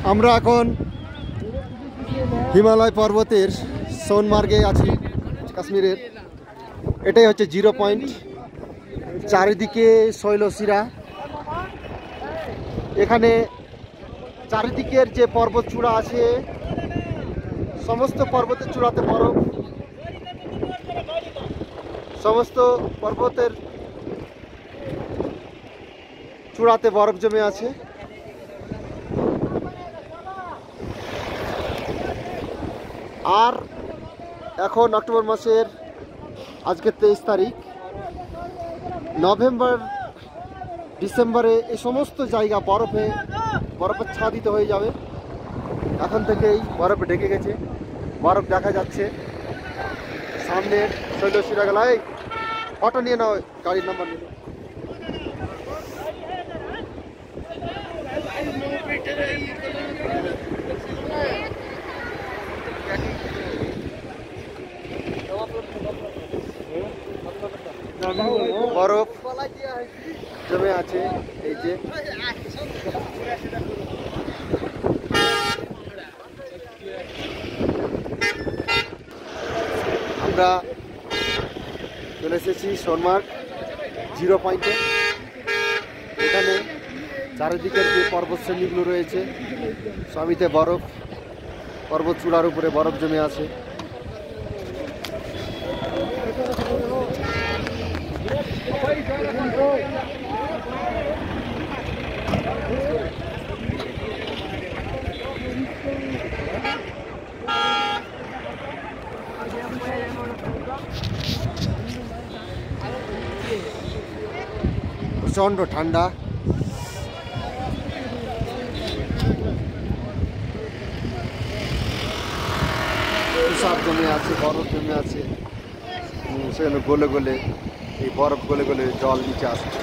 আমরা এখন হিমালয় পর্বতের সোনমার্গে আছি, কাশ্মীরের। এটাই হচ্ছে 0 পয়েন্ট। চারিদিকে শৈলশিরা। এখানে চারিদিকের যে পর্বত চূড়া আছে, সমস্ত পর্বতের চূড়াতে বরফ। সমস্ত পর্বতের চূড়াতে বরফ জমে আছে। আর এখন অক্টোবর মাসের আজকে 23 তারিখ, নভেম্বর ডিসেম্বরে এই সমস্ত জায়গা বরফের ছাদিত হয়ে যাবে। এখন থেকেই বরফে ঢেকে গেছে, বরফ দেখা যাচ্ছে সামনে। শৈলশিরা গেল, এই ফটো নিয়ে নাও, গাড়ির নাম্বার নিয়ে। বরফ জমে আছে এই যে। আমরা চলে এসেছি সোনমার্গ 0 পয়েন্টে। এখানে চারিদিকের যে পর্বত শ্রেণীগুলো রয়েছে সবইতে বরফ, পর্বত চূড়ার উপরে বরফ জমে আছে। প্রচণ্ড ঠান্ডা। তুষার জমে আছে, বরফ জমে আছে, সেগুলো গলে গলে, এই বরফ গলে গলে জল নিচে আসছে।